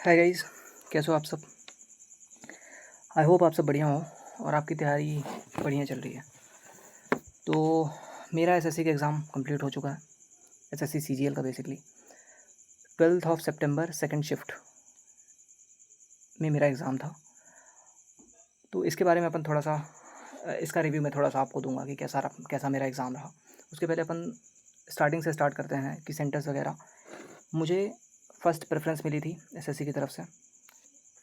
Hi guys, कैसे हो आप सब। आई होप आप सब बढ़िया हो और आपकी तैयारी बढ़िया चल रही है। तो मेरा एसएससी का एग्ज़ाम कंप्लीट हो चुका है। एसएससी सीजीएल का बेसिकली 12 सितंबर सेकंड शिफ्ट में मेरा एग्ज़ाम था। तो इसके बारे में अपन थोड़ा सा इसका रिव्यू मैं थोड़ा सा आपको दूंगा कि कैसा मेरा एग्ज़ाम रहा। उसके पहले अपन स्टार्टिंग से स्टार्ट करते हैं कि सेंटर्स वगैरह। मुझे फ़र्स्ट प्रेफरेंस मिली थी एसएससी की तरफ से।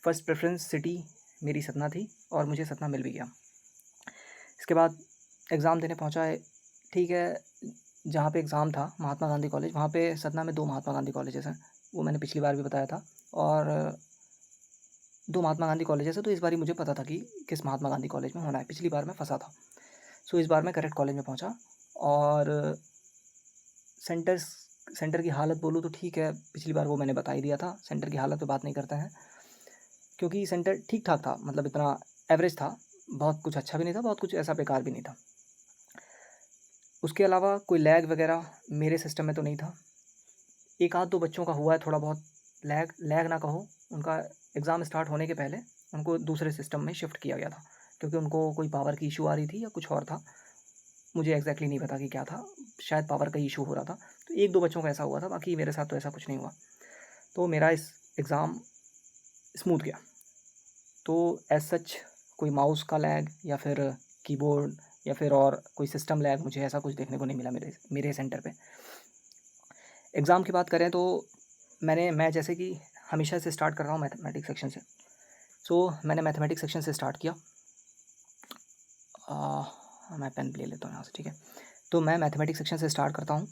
फ़र्स्ट प्रेफरेंस सिटी मेरी सतना थी और मुझे सतना मिल भी गया। इसके बाद एग्ज़ाम देने पहुंचा है। ठीक है, जहाँ पे एग्ज़ाम था महात्मा गांधी कॉलेज, वहाँ पे सतना में 2 महात्मा गांधी कॉलेजेस हैं, वो मैंने पिछली बार भी बताया था। और 2 महात्मा गांधी कॉलेजेस हैं, तो इस बार ही मुझे पता था कि किस महात्मा गांधी कॉलेज में होना है। पिछली बार मैं फंसा था, सो इस बार मैं करेक्ट कॉलेज में पहुँचा। और सेंटर्स सेंटर की हालत बोलूँ तो ठीक है, पिछली बार वो मैंने बता ही दिया था। सेंटर की हालत पे बात नहीं करते हैं, क्योंकि सेंटर ठीक ठाक था, मतलब इतना एवरेज था। बहुत कुछ अच्छा भी नहीं था, बहुत कुछ ऐसा बेकार भी नहीं था। उसके अलावा कोई लैग वगैरह मेरे सिस्टम में तो नहीं था। एक आध दो बच्चों का हुआ है थोड़ा बहुत लैग। लैग ना कहो, उनका एग्ज़ाम स्टार्ट होने के पहले उनको दूसरे सिस्टम में शिफ्ट किया गया था, क्योंकि उनको कोई पावर की इशू आ रही थी या कुछ और था। मुझे एग्जैक्टली नहीं पता कि क्या था, शायद पावर का इशू हो रहा था। तो एक दो बच्चों का ऐसा हुआ था, बाकी मेरे साथ तो ऐसा कुछ नहीं हुआ। तो मेरा इस एग्ज़ाम स्मूथ गया। तो एज सच कोई माउस का लैग या फिर कीबोर्ड या फिर और कोई सिस्टम लैग मुझे ऐसा कुछ देखने को नहीं मिला मेरे मेरे सेंटर पे। एग्ज़ाम की बात करें तो मैं जैसे कि हमेशा से स्टार्ट कर रहा हूँ मैथमेटिक्स सेक्शन से। सो मैंने मैथमेटिक्स सेक्शन से स्टार्ट किया। मैं पेन ले लेता हूँ यहाँ से, ठीक है। तो मैं मैथमेटिक्स सेक्शन से स्टार्ट करता हूँ,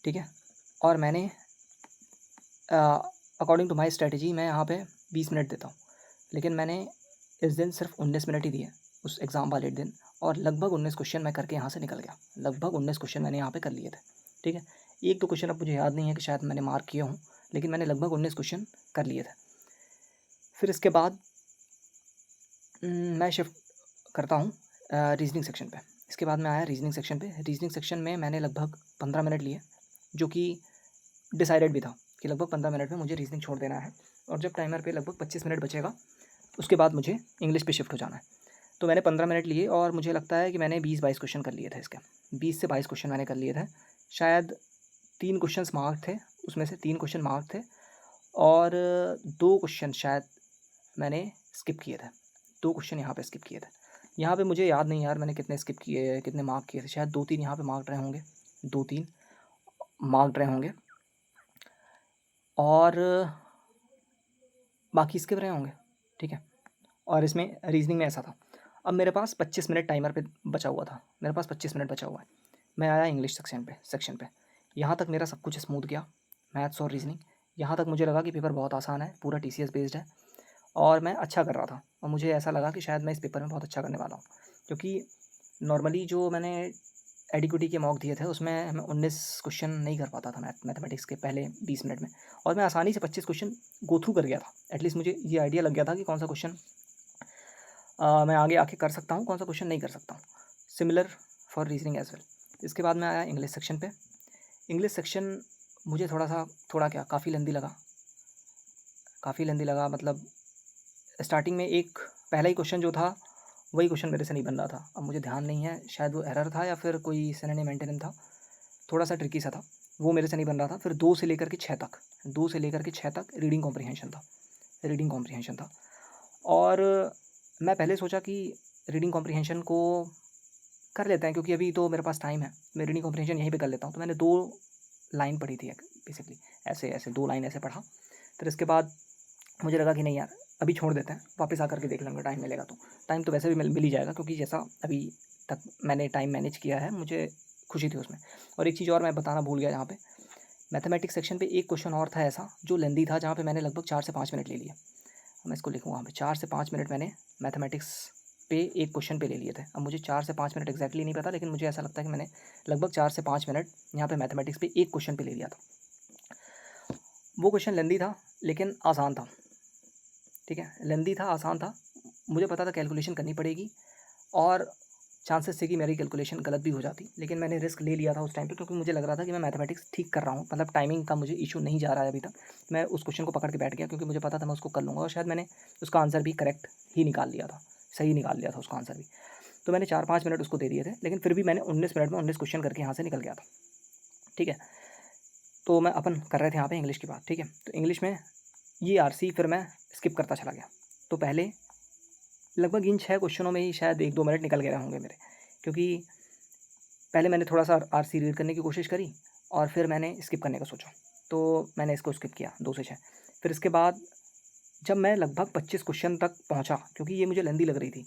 ठीक है। और मैंने अकॉर्डिंग टू माई स्ट्रेटजी मैं यहाँ पे 20 मिनट देता हूँ, लेकिन मैंने इस दिन सिर्फ 19 मिनट ही दिए उस एग्ज़ाम वाले दिन। और लगभग 19 क्वेश्चन मैं करके यहाँ से निकल गया। लगभग 19 क्वेश्चन मैंने यहाँ पे कर लिए थे, ठीक है। एक दो क्वेश्चन अब मुझे याद नहीं है कि शायद मैंने मार्क किया हूँ, लेकिन मैंने लगभग 19 क्वेश्चन कर लिए थे। फिर इसके बाद मैं शिफ्ट करता हूँ रीजनिंग सेक्शन पे। इसके बाद मैं आया रीजनिंग सेक्शन पे। रीजनिंग सेक्शन में मैंने लगभग 15 मिनट लिए, जो कि डिसाइडेड भी था कि लगभग 15 मिनट में मुझे रीजनिंग छोड़ देना है। और जब टाइमर पे लगभग 25 मिनट बचेगा, उसके बाद मुझे इंग्लिश पे शिफ्ट हो जाना है। तो मैंने 15 मिनट लिए और मुझे लगता है कि मैंने 20-22 क्वेश्चन कर लिए थे इसके। 20 से 22 क्वेश्चन मैंने कर लिए थे। शायद 3 क्वेश्चंस मार्क थे, उसमें से 3 क्वेश्चन मार्क थे और 2 क्वेश्चन शायद मैंने स्किप किए थे। 2 क्वेश्चन यहाँ पे स्किप किए थे। यहाँ पे मुझे याद नहीं यार मैंने कितने स्किप किए, कितने मार्क किए थे। शायद 2-3 यहाँ पे मार्क रहे होंगे, 2-3 मार्क रहे होंगे और बाकी स्किप रहे होंगे, ठीक है। और इसमें रीजनिंग में ऐसा था, अब मेरे पास 25 मिनट टाइमर पे बचा हुआ था। मेरे पास 25 मिनट बचा हुआ है। मैं आया इंग्लिश सेक्शन पे। यहाँ तक मेरा सब कुछ स्मूथ गया, मैथ्स और रीजनिंग। यहाँ तक मुझे लगा कि पेपर बहुत आसान है, पूरा टीसीएस बेस्ड है और मैं अच्छा कर रहा था। और मुझे ऐसा लगा कि शायद मैं इस पेपर में बहुत अच्छा करने वाला हूँ, क्योंकि नॉर्मली जो मैंने एडिक्विटी के मॉक दिए थे उसमें मैं 19 क्वेश्चन नहीं कर पाता था मैथमेटिक्स के पहले 20 मिनट में। और मैं आसानी से 25 क्वेश्चन गो थ्रू कर गया था। एटलीस्ट मुझे ये आइडिया लग गया था कि कौन सा क्वेश्चन मैं आगे आके कर सकता हूँ, कौन सा क्वेश्चन नहीं कर सकता हूँ। Similar for reasoning as well. इसके बाद मैं आया इंग्लिश सेक्शन पे। इंग्लिश सेक्शन मुझे थोड़ा क्या काफ़ी लेंदी लगा। मतलब स्टार्टिंग में एक पहला ही क्वेश्चन जो था वही क्वेश्चन मेरे से नहीं बन रहा था। अब मुझे ध्यान नहीं है, शायद वो एरर था या फिर कोई सिनोनिम एंटोनिम था, थोड़ा सा ट्रिकी सा था, वो मेरे से नहीं बन रहा था। फिर 2 से लेकर के 6 तक रीडिंग कॉम्प्रिहेंशन था। और मैं पहले सोचा कि रीडिंग कॉम्प्रिहेंशन को कर लेते हैं, क्योंकि अभी तो मेरे पास टाइम है, मैं रीडिंग कॉम्प्रिहेंशन यहीं पे कर लेता हूँ। तो मैंने 2 लाइन पढ़ी थी बेसिकली, ऐसे ऐसे 2 लाइन ऐसे पढ़ा। फिर इसके बाद मुझे लगा कि नहीं यार अभी छोड़ देते हैं, वापस आकर के देख लेंगे टाइम मिलेगा तो। टाइम तो वैसे भी मिल ही जाएगा, क्योंकि जैसा अभी तक मैंने टाइम मैनेज किया है मुझे खुशी थी उसमें। और एक चीज़ और मैं बताना भूल गया यहाँ पे, मैथमेटिक्स सेक्शन पे एक क्वेश्चन और था ऐसा जो लेंदी था, जहाँ पे मैंने लगभग 4 से 5 मिनट ले लिए। मैं इसको लिखूँ वहाँ पे, 4 से 5 मिनट मैंने मैथमेटिक्स पे एक क्वेश्चन पे ले लिए थे। अब मुझे 4 से 5 मिनट एग्जैक्टली नहीं पता, लेकिन मुझे ऐसा लगता है कि मैंने लगभग 4 से 5 मिनट यहाँ पे मैथमेटिक्स पे एक क्वेश्चन पे ले लिया था। वो क्वेश्चन लेंदी था लेकिन आसान था, ठीक है। लेंदी था, आसान था, मुझे पता था कैलकुलेशन करनी पड़ेगी और चांसेस थे कि मेरी कैलकुलेशन गलत भी हो जाती, लेकिन मैंने रिस्क ले लिया था उस टाइम पे, क्योंकि मुझे लग रहा था कि मैं मैथमेटिक्स ठीक कर रहा हूँ, मतलब टाइमिंग का मुझे इशू नहीं जा रहा है अभी तक। मैं उस क्वेश्चन को पकड़ के बैठ गया, क्योंकि मुझे पता था मैं उसको कर लूँगा, और शायद मैंने उसका आंसर भी करेक्ट ही निकाल लिया था, सही निकाल लिया था उसका आंसर भी। तो मैंने 4-5 मिनट उसको दे दिए थे, लेकिन फिर भी मैंने 19 मिनट में 19 क्वेश्चन करके यहाँ से निकल गया था। ठीक है, तो मैं अपन कर रहे थे यहाँ पे इंग्लिश की बात। ठीक है, तो इंग्लिश में ये आरसी फिर मैं स्किप करता चला गया। तो पहले लगभग इन 6 क्वेश्चनों में ही शायद 1-2 मिनट निकल गए होंगे मेरे, क्योंकि पहले मैंने थोड़ा सा आरसी रीड करने की कोशिश करी और फिर मैंने स्किप करने का सोचा, तो मैंने इसको स्किप किया 2 से 6। फिर इसके बाद जब मैं लगभग 25 क्वेश्चन तक पहुंचा, क्योंकि ये मुझे लेंदी लग रही थी,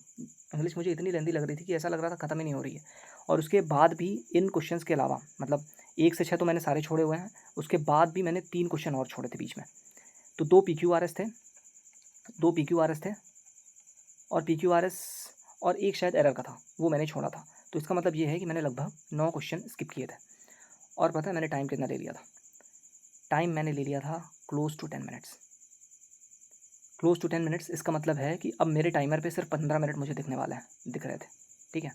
इंग्लिश मुझे इतनी लेंदी लग रही थी कि ऐसा लग रहा था ख़त्म ही नहीं हो रही है। और उसके बाद भी इन क्वेश्चंस के अलावा, मतलब 1 से 6 तो मैंने सारे छोड़े हुए हैं, उसके बाद भी मैंने 3 क्वेश्चन और छोड़े थे बीच में। तो 2 PQRS थे, 2 PQRS थे और PQRS और एक शायद एरर का था, वो मैंने छोड़ा था। तो इसका मतलब ये है कि मैंने लगभग 9 क्वेश्चन स्किप किए थे। और पता है मैंने टाइम कितना ले लिया था? टाइम मैंने ले लिया था close to 10 minutes. Close to 10 minutes, इसका मतलब है कि अब मेरे टाइमर पे सिर्फ 15 मिनट मुझे दिखने वाले हैं, दिख रहे थे। ठीक है,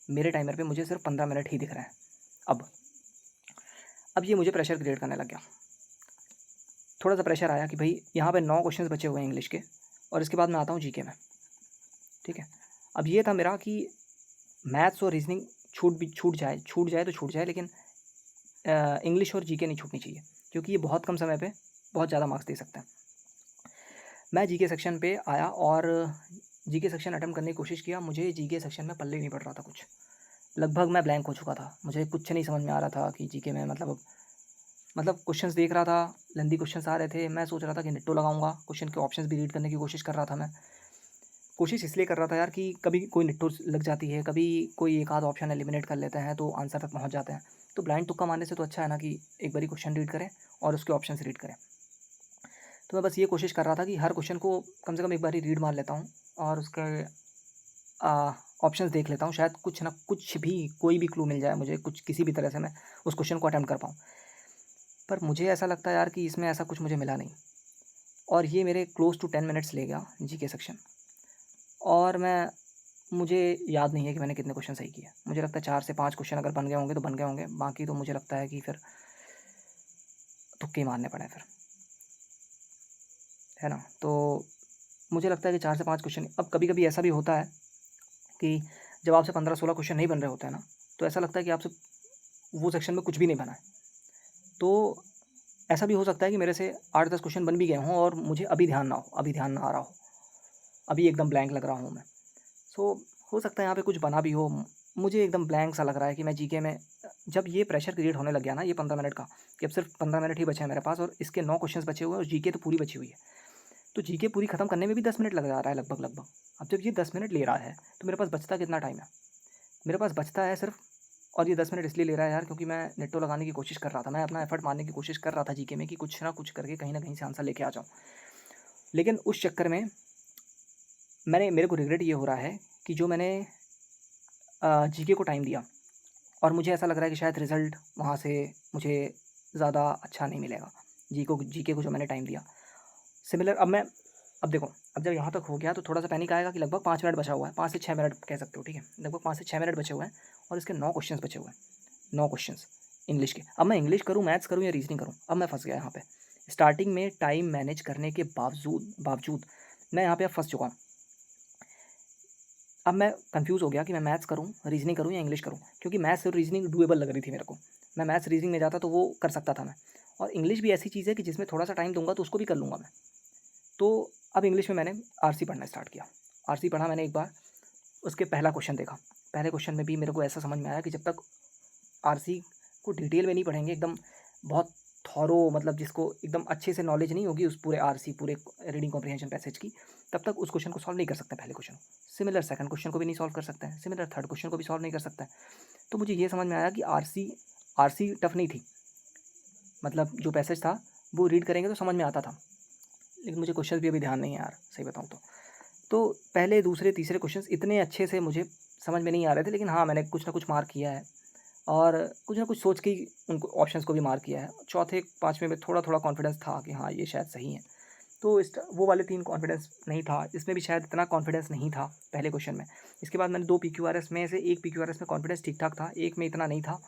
मेरे टाइमर पे मुझे सिर्फ 15 मिनट ही दिख रहे हैं। अब ये मुझे प्रेशर क्रिएट करने लग गया। थोड़ा सा प्रेशर आया कि भाई यहाँ पे 9 क्वेश्चंस बचे हुए हैं इंग्लिश के, और इसके बाद मैं आता हूँ जीके में। ठीक है, अब ये था मेरा कि मैथ्स और रीजनिंग छूट जाए तो छूट जाए, लेकिन इंग्लिश और जीके नहीं छूटनी चाहिए, क्योंकि ये बहुत कम समय पे बहुत ज़्यादा मार्क्स दे सकते हैं। मैं जीके सेक्शन पे आया और जीके सेक्शन अटेम्प्ट करने की कोशिश किया। मुझे जीके सेक्शन में पल्ले ही नहीं पड़ रहा था कुछ, लगभग मैं ब्लैंक हो चुका था। मुझे कुछ नहीं समझ में आ रहा था कि जीके में मतलब क्वेश्चंस देख रहा था, लेंदी क्वेश्चंस आ रहे थे। मैं सोच रहा था कि निट्टो लगाऊंगा, क्वेश्चन के ऑप्शंस भी रीड करने की कोशिश कर रहा था मैं। कोशिश इसलिए कर रहा था यार कि कभी कोई निट्टो लग जाती है, कभी कोई एक आध ऑप्शन एलिमिनेट कर लेते हैं तो आंसर तक पहुंच जाते हैं। तो ब्लाइंड तुक्का मारने से तो अच्छा है ना कि एक बारी क्वेश्चन रीड करें और उसके ऑप्शन रीड करें। तो मैं बस ये कोशिश कर रहा था कि हर क्वेश्चन को कम से कम एक बारी रीड मार लेता हूँ और उसके ऑप्शंस देख लेता हूँ, शायद कुछ ना कुछ भी कोई भी क्लू मिल जाए मुझे, कुछ किसी भी तरह से मैं उस क्वेश्चन को अटैम्प्ट कर पाऊँ। पर मुझे ऐसा लगता है यार कि इसमें ऐसा कुछ मुझे मिला नहीं, और ये मेरे क्लोज टू 10 मिनट्स ले गया जीके सेक्शन। और मुझे याद नहीं है कि मैंने कितने क्वेश्चन सही किए। मुझे लगता है 4 से 5 क्वेश्चन अगर बन गए होंगे तो बन गए होंगे, बाकी तो मुझे लगता है कि फिर तुक्के ही मारने पड़े फिर, है ना। तो मुझे लगता है कि 4 से 5 क्वेश्चन। अब कभी कभी ऐसा भी होता है कि जब आपसे 15-16 क्वेश्चन नहीं बन रहे होते हैं ना, तो ऐसा लगता है कि आपसे वो सेक्शन में कुछ भी नहीं बना है। तो ऐसा भी हो सकता है कि मेरे से 8-10 क्वेश्चन बन भी गए हों और मुझे अभी ध्यान ना आ रहा हो, अभी एकदम ब्लैंक लग रहा हूँ मैं। सो हो सकता है यहाँ पे कुछ बना भी हो। मुझे एकदम ब्लैंक सा लग रहा है कि मैं जीके में, जब ये प्रेशर क्रिएट होने लग गया ना ये 15 मिनट का, कि अब सिर्फ 15 मिनट ही बचे हैं मेरे पास और इसके 9 क्वेश्चंस बचे हुए हैं और जीके तो पूरी बची हुई है। तो जीके पूरी ख़त्म करने में भी 10 मिनट लग जा रहा है लगभग। अब जब ये 10 मिनट ले रहा है तो मेरे पास बचता कितना टाइम है? मेरे पास बचता है सिर्फ, और ये 10 मिनट इसलिए ले रहा है यार क्योंकि मैं नेट्टो लगाने की कोशिश कर रहा था, मैं अपना एफर्ट मारने की कोशिश कर रहा था जीके में कि कुछ ना कुछ करके कहीं ना कहीं से आंसर लेके आ जाऊँ। लेकिन उस चक्कर में मेरे को रिग्रेट ये हो रहा है कि जो मैंने जीके को टाइम दिया, और मुझे ऐसा लग रहा है कि शायद रिज़ल्ट वहाँ से मुझे ज़्यादा अच्छा नहीं मिलेगा। जीके को जो मैंने टाइम दिया सिमिलर। अब देखो, अब जब यहाँ तक हो गया तो थोड़ा सा पैनिक आएगा कि लगभग 5 मिनट बचा हुआ है, 5 से 6 मिनट कह सकते हो। ठीक है, लगभग 5 से 6 मिनट बचे हुए हैं और इसके 9 क्वेश्चंस बचे हुए हैं, 9 क्वेश्चंस इंग्लिश के। अब मैं इंग्लिश करूँ, मैथ्स करूँ या रीजनिंग करूँ, अब मैं फंस गया यहाँ पे। स्टार्टिंग में टाइम मैनेज करने के बावजूद मैं यहाँ पे अब फंस चुका हूँ। अब मैं कंफ्यूज़ हो गया कि मैं मैथ्स करूँ, रीजनिंग करूँ या इंग्लिश करूँ, क्योंकि मैथ्स और रीजनिंग डूएबल लग रही थी मेरे को। मैं मैथ्स रीजनिंग में जाता तो वो कर सकता था मैं, और इंग्लिश भी ऐसी चीज़ है कि जिसमें थोड़ा सा टाइम दूंगा तो उसको भी कर लूँगा मैं। तो अब इंग्लिश में मैंने आरसी पढ़ना स्टार्ट किया। आरसी पढ़ा मैंने एक बार, उसके पहला क्वेश्चन देखा। पहले क्वेश्चन में भी मेरे को ऐसा समझ में आया कि जब तक आरसी को डिटेल में नहीं पढ़ेंगे, एकदम बहुत थॉरो, मतलब जिसको एकदम अच्छे से नॉलेज नहीं होगी उस पूरे आरसी, पूरे रीडिंग कॉम्प्रिहेंशन पैसेज की, तब तक उस क्वेश्चन को सॉल्व नहीं कर सकते पहले क्वेश्चन। सिमिलर सेकंड क्वेश्चन को भी नहीं सॉल्व कर सकते हैं, सिमिलर थर्ड क्वेश्चन को भी सॉल्व नहीं कर सकते हैं। तो मुझे ये समझ में आया कि आरसी टफ नहीं थी, मतलब जो पैसेज था वो रीड करेंगे तो समझ में आता था, लेकिन मुझे क्वेश्चन भी अभी ध्यान नहीं है यार, सही बताऊँ तो पहले दूसरे तीसरे क्वेश्चंस इतने अच्छे से मुझे समझ में नहीं आ रहे थे, लेकिन हाँ मैंने कुछ ना कुछ मार्क किया है और कुछ ना कुछ सोच के ही उनको ऑप्शंस को भी मार्क किया है। चौथे पाँचवें में थोड़ा थोड़ा कॉन्फिडेंस था कि हाँ ये शायद सही है, तो वो वाले 3 कॉन्फिडेंस नहीं था, इसमें भी शायद इतना कॉन्फिडेंस नहीं था पहले क्वेश्चन में। इसके बाद मैंने 2 PQRS में से 1 PQRS में कॉन्फिडेंस ठीक-ठाक था, एक में इतना नहीं था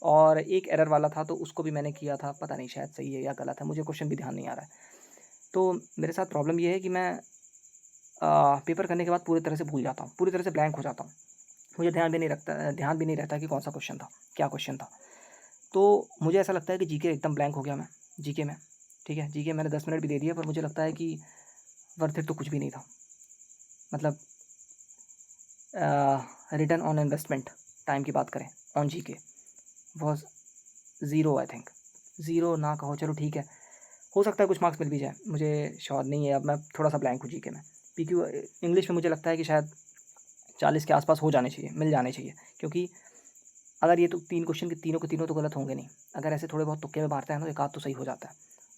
और एक एरर वाला था, तो उसको भी मैंने किया था, पता नहीं शायद सही है या गलत है, मुझे क्वेश्चन भी ध्यान नहीं आ रहा है। तो मेरे साथ प्रॉब्लम ये है कि मैं पेपर करने के बाद पूरी तरह से भूल जाता हूँ, पूरी तरह से ब्लैंक हो जाता हूँ। मुझे ध्यान भी नहीं रहता कि कौन-सा क्वेश्चन था, क्या क्वेश्चन था। तो मुझे ऐसा लगता है कि जीके एकदम ब्लैंक हो गया मैं, जीके में, ठीक है। जीके मैंने 10 मिनट भी दे दिया, पर मुझे लगता है कि वर्थ इट तो कुछ भी नहीं था। मतलब रिटर्न ऑन इन्वेस्टमेंट टाइम की बात करें on GK was 0 I think. 0 ना कहो, चलो ठीक है, हो सकता है कुछ मार्क्स मिल भी जाए, मुझे श्योर नहीं है। अब मैं थोड़ा सा ब्लैंक हूँ जीके में। पीक्यू इंग्लिश में मुझे लगता है कि शायद 40 के आसपास हो जाने चाहिए, मिल जाने चाहिए, क्योंकि अगर ये तो 3 क्वेश्चन के तीनों के तीनों तो गलत होंगे नहीं। अगर ऐसे थोड़े बहुत तुक्के में मारते हैं तो एक आध तो सही हो जाता है।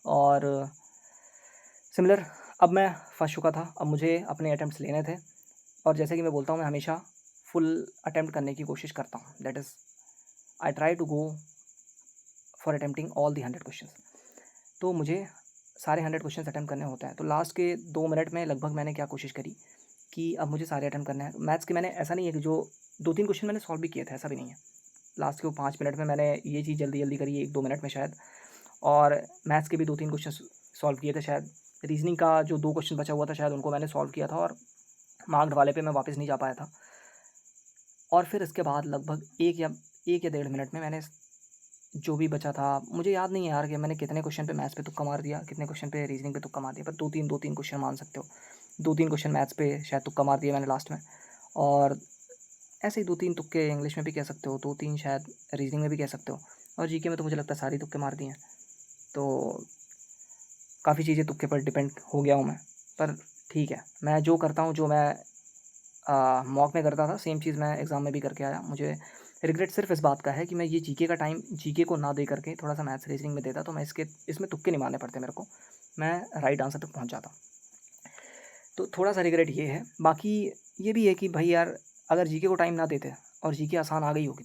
और सिमिलर अब मैं फँस चुका था, अब मुझे अपने अटेम्प्ट्स लेने थे और जैसे कि मैं बोलता हूँ, मैं हमेशा फुल अटेम्प्ट करने की कोशिश करता हूँ। That is I try to go for attempting all the 100 questions. तो मुझे सारे 100 क्वेश्चंस अटेम्प्ट करने होते हैं। तो लास्ट के 2 मिनट में लगभग मैंने क्या कोशिश करी कि अब मुझे सारे अटेम्प्ट करने हैं। मैथ्स के मैंने ऐसा नहीं है कि जो 2-3 क्वेश्चन मैंने सॉल्व भी किए थे, ऐसा भी नहीं है। लास्ट के वो 5 मिनट में मैंने ये चीज़ जल्दी-जल्दी करी 1-2 मिनट में शायद, और मैथ्स के भी 2-3 क्वेश्चन सॉल्व किए थे शायद। रीज़निंग का जो 2 क्वेश्चन बचा हुआ था शायद उनको मैंने सॉल्व किया था और मार्क्ड वाले पे मैं वापस नहीं जा पाया था। और फिर इसके बाद लगभग 1 या 1.5 मिनट में मैंने जो भी बचा था, मुझे याद नहीं है यार कि मैंने कितने क्वेश्चन पे मैथ्स पे तुक्का मार दिया, कितने क्वेश्चन पे रीज़निंग पे तुक्का मार दिया, पर 2-3 क्वेश्चन मान सकते हो। 2-3 क्वेश्चन मैथ्स पे शायद तुक्का मार दिया मैंने लास्ट में, और ऐसे ही 2-3 तुक्के इंग्लिश में भी कह सकते हो, 2-3 शायद रीज़निंग में भी कह सकते हो, और जीके में तो मुझे लगता है सारे तुक्के मार दिए हैं। तो काफ़ी चीज़ें तुक्के पर डिपेंड हो गया हूँ मैं, पर ठीक है, मैं जो करता हूँ, जो मैं मॉक में करता था, सेम चीज़ मैं एग्ज़ाम में भी करके आया। मुझे रिग्रेट सिर्फ़ इस बात का है कि मैं ये जीके का टाइम जीके को ना दे करके थोड़ा-सा मैथ्स रीज़निंग में देता, तो मैं इसमें तुक्के नहीं मारने पड़ते मेरे को, मैं राइट आंसर तक पहुँच जाता। तो थोड़ा-सा रिग्रेट ये है। बाकी ये भी है कि भाई यार, अगर जीके को टाइम ना देते और जीके आसान आ गई होती,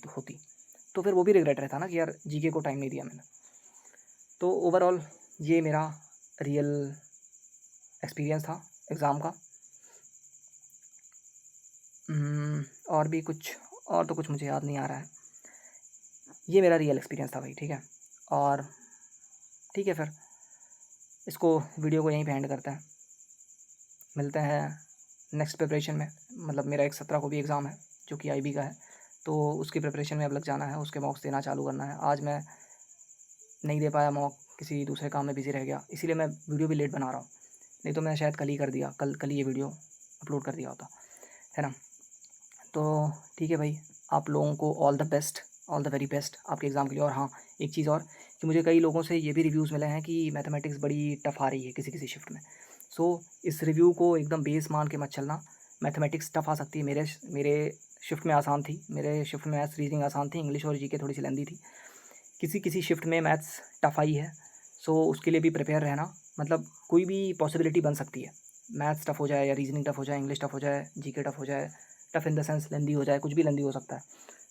तो फिर वो भी रिग्रेट रहता ना कि यार जीके को टाइम नहीं दिया मैंने। तो ओवरऑल ये मेरा रियल एक्सपीरियंस था एग्ज़ाम का। और भी कुछ, और तो कुछ मुझे याद नहीं आ रहा है। ये मेरा रियल एक्सपीरियंस था भाई, ठीक है। और ठीक है, फिर इसको वीडियो को यहीं पे एंड करते हैं। मिलते हैं नेक्स्ट प्रिपरेशन में। मतलब मेरा एक 17 को भी एग्ज़ाम है जो कि आईबी का है, तो उसकी प्रिपरेशन में अब लग जाना है, उसके मॉक्स देना चालू करना है। आज मैं नहीं दे पाया मॉक, किसी दूसरे काम में बिज़ी रह गया, इसीलिए मैं वीडियो भी लेट बना रहा हूँ। नहीं तो मैं शायद कल ही कर दिया, कल ही ये वीडियो अपलोड कर दिया होता, है ना। तो ठीक है भाई, आप लोगों को all the best, all the very best आपके एग्ज़ाम के लिए। और हाँ, एक चीज़ और कि मुझे कई लोगों से ये भी रिव्यूज़ मिले हैं कि मैथमेटिक्स बड़ी टफ़ आ रही है किसी शिफ्ट में। सो इस रिव्यू को एकदम बेस मान के मत चलना। मैथमेटिक्स टफ़ आ सकती है, मेरे शिफ्ट में आसान थी, मेरे शिफ्ट में मैथ्स रीजनिंग आसान थी, इंग्लिश और जीके थोड़ी सी लेंदी थी। किसी शिफ्ट में मैथ्स टफ़ आई है, सो उसके लिए भी प्रिपेयर रहना। मतलब कोई भी पॉसिबिलिटी बन सकती है, मैथ्स टफ़ हो जाए या रीजनिंग टफ़ हो जाए, इंग्लिश टफ़ हो जाए, जीके टफ़ हो जाए, टफ़ इन द सेंस लेंदी हो जाए, कुछ भी लेंदी हो सकता है।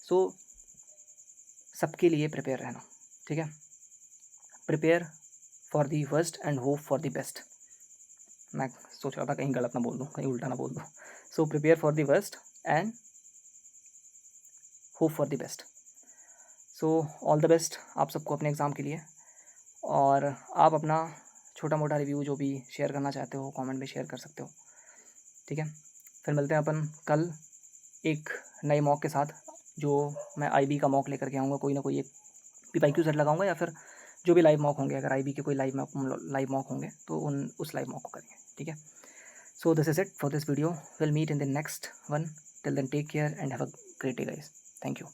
सो सबके लिए प्रिपेयर रहना, ठीक है। Prepare for the worst and hope for the best. मैं सोच रहा था कहीं गलत ना बोल दूँ, कहीं उल्टा ना बोल दूँ। So prepare for the worst and hope for the best. So all the best आप सबको अपने एग्ज़ाम के लिए। और आप अपना छोटा मोटा रिव्यू जो भी शेयर करना चाहते हो कमेंट में शेयर कर सकते हो, ठीक है। फिर मिलते हैं अपन कल एक नए मॉक के साथ, जो मैं आईबी का मॉक लेकर के आऊँगा। कोई ना कोई एक पीवाईक्यू सेट लगाऊंगा, या फिर जो भी लाइव मॉक होंगे, अगर आईबी के कोई लाइव मॉक होंगे तो उस लाइव मॉक को करेंगे, ठीक है। So this is it for this video. Will meet in the next one. Till then take care and have a great day guys. Thank you.